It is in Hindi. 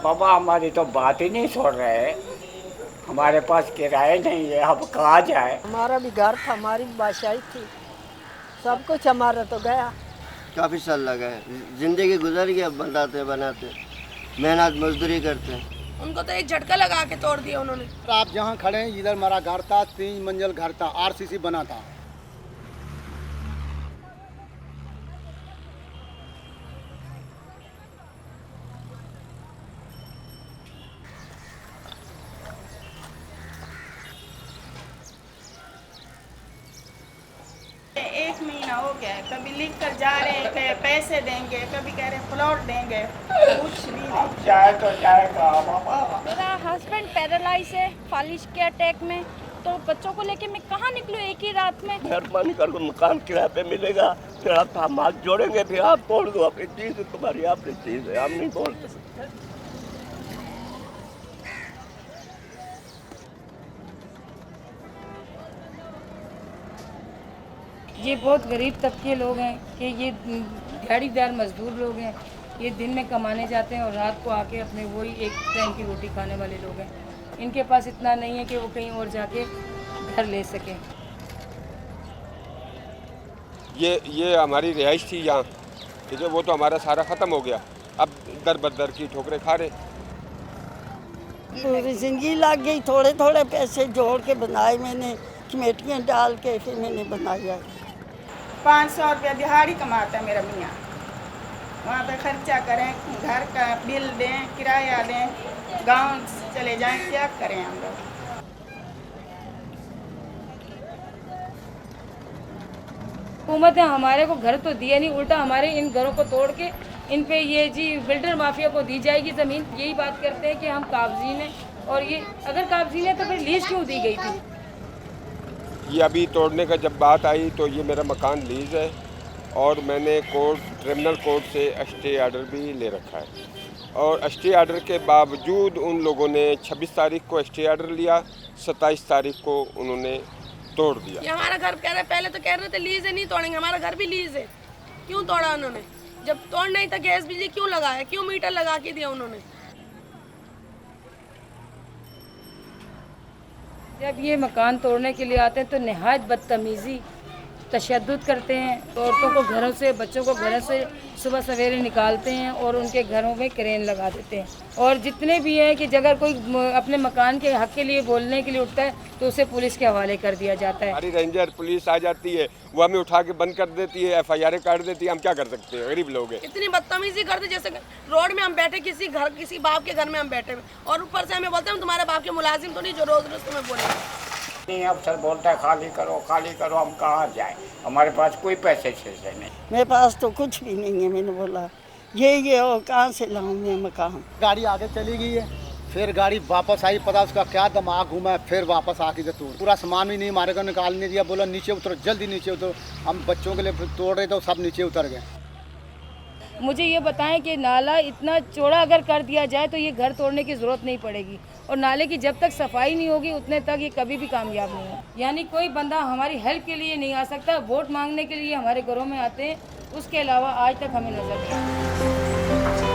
बाबा हमारी तो बात ही नहीं छोड़ रहे। हमारे पास किराए नहीं है, अब कहाँ जाए। हमारा भी घर था, हमारी भी बादशाही थी, सब कुछ हमारा तो गया। काफ़ी साल लगा है, जिंदगी गुजर गई। अब बनाते बनाते मेहनत मजदूरी करते हैं। उनको तो एक झटका लगा के तोड़ दिया उन्होंने। आप जहाँ खड़े हैं इधर हमारा घर था, 3 मंजिल घर था, आरसीसी बना था। एक महीना हो गया है, कभी लिख कर जा रहे हैं कि पैसे देंगे, कभी कह रहे हैं प्लॉट देंगे, कुछ भी नहीं। जाए तो जाएगा बाबा। मेरा हस्बैंड पैरालाइज है फालिज के अटैक में, तो बच्चों को लेके मैं कहाँ निकलूँ एक ही रात में। मेहरबानी कर दो, मकान किराए पे मिलेगा, फिर आप हम हाथ जोड़ेंगे, फिर आप बोल दो अपनी चीज़, तुम्हारी अपनी चीज़ है, हम नहीं बोल सकते। ये बहुत गरीब तबके लोग हैं कि ये दिहाड़ीदार मजदूर लोग हैं। ये दिन में कमाने जाते हैं और रात को आके अपने वही एक टाइम की रोटी खाने वाले लोग हैं। इनके पास इतना नहीं है कि वो कहीं और जाके घर ले सकें। ये हमारी रिहाइश थी यहाँ, ठीक है, वो तो हमारा सारा ख़त्म हो गया। अब दर बदर की ठोकरें खा रहे। पूरी जिंदगी लग गई, थोड़े थोड़े पैसे जोड़ के बनाए मैंने, कमेटियाँ डाल के फिर मैंने बनाया। 500 रुपया दिहाड़ी कमाता है मेरा मियाँ, वहाँ पे खर्चा करें, घर का बिल दें, किराया दें, गांव चले जाएं, क्या करें हम लोग। हुकूमत ने हमारे को घर तो दिया नहीं, उल्टा हमारे इन घरों को तोड़ के इन पे ये जी बिल्डर माफिया को दी जाएगी ज़मीन। यही बात करते हैं कि हम काबजीन हैं, और ये अगर काबजीन है तो फिर लीज क्यों दी गई थी। ये अभी तोड़ने का जब बात आई तो ये मेरा मकान लीज है और मैंने क्रिमिनल कोर्ट से स्टे ऑर्डर भी ले रखा है, और स्टे ऑर्डर के बावजूद उन लोगों ने 26 तारीख को स्टे ऑर्डर लिया, 27 तारीख को उन्होंने तोड़ दिया। ये हमारा घर कह रहे, पहले तो कह रहे थे लीज है, नहीं तोड़ेंगे, हमारा घर भी लीज है, क्यों तोड़ा उन्होंने? जब तोड़ना ही था गैस बिजली क्यों लगाया, क्यों मीटर लगा के दिया उन्होंने? जब ये मकान तोड़ने के लिए आते हैं तो नहायत बदतमीज़ी तशद्दुद करते हैं। औरतों को घरों से, बच्चों को घरों से सुबह सवेरे निकालते हैं और उनके घरों में क्रेन लगा देते हैं। और जितने भी हैं कि अगर कोई अपने मकान के हक के लिए बोलने के लिए उठता है तो उसे पुलिस के हवाले कर दिया जाता है। हमारी रेंजर पुलिस आ जाती है, वो हमें उठा के बंद कर देती है, FIR काट देती है। हम क्या कर सकते हैं, गरीब लोग हैं। इतनी बदतमीजी करते जैसे रोड में हम बैठे, किसी बाप के घर में हम बैठे हुए, और ऊपर से हमें बोलते हैं तुम्हारे बाप के मुलाजिम तो नहीं जो रोज रोज तुम्हें बोले। नहीं, अफसर बोलता है खाली करो खाली करो, हम कहाँ जाए, हमारे पास कोई पैसे छे नहीं। मेरे पास तो कुछ भी नहीं है। मैंने बोला ये और कहाँ से लाऊं मैं मकान। गाड़ी आगे चली गई है, फिर गाड़ी वापस आई, पता उसका क्या दिमाग घूमा, फिर वापस आके जो तोड़, पूरा सामान भी नहीं हमारे को निकालने दिया। बोला नीचे उतरो, जल्दी नीचे उतरो। हम बच्चों के लिए तोड़ रहे थे, सब नीचे उतर गए। मुझे ये बताएं कि नाला इतना चौड़ा अगर कर दिया जाए तो ये घर तोड़ने की ज़रूरत नहीं पड़ेगी, और नाले की जब तक सफाई नहीं होगी उतने तक ये कभी भी कामयाब नहीं है। यानी कोई बंदा हमारी हेल्प के लिए नहीं आ सकता, वोट मांगने के लिए हमारे घरों में आते हैं, उसके अलावा आज तक हमें नजर नहीं आता।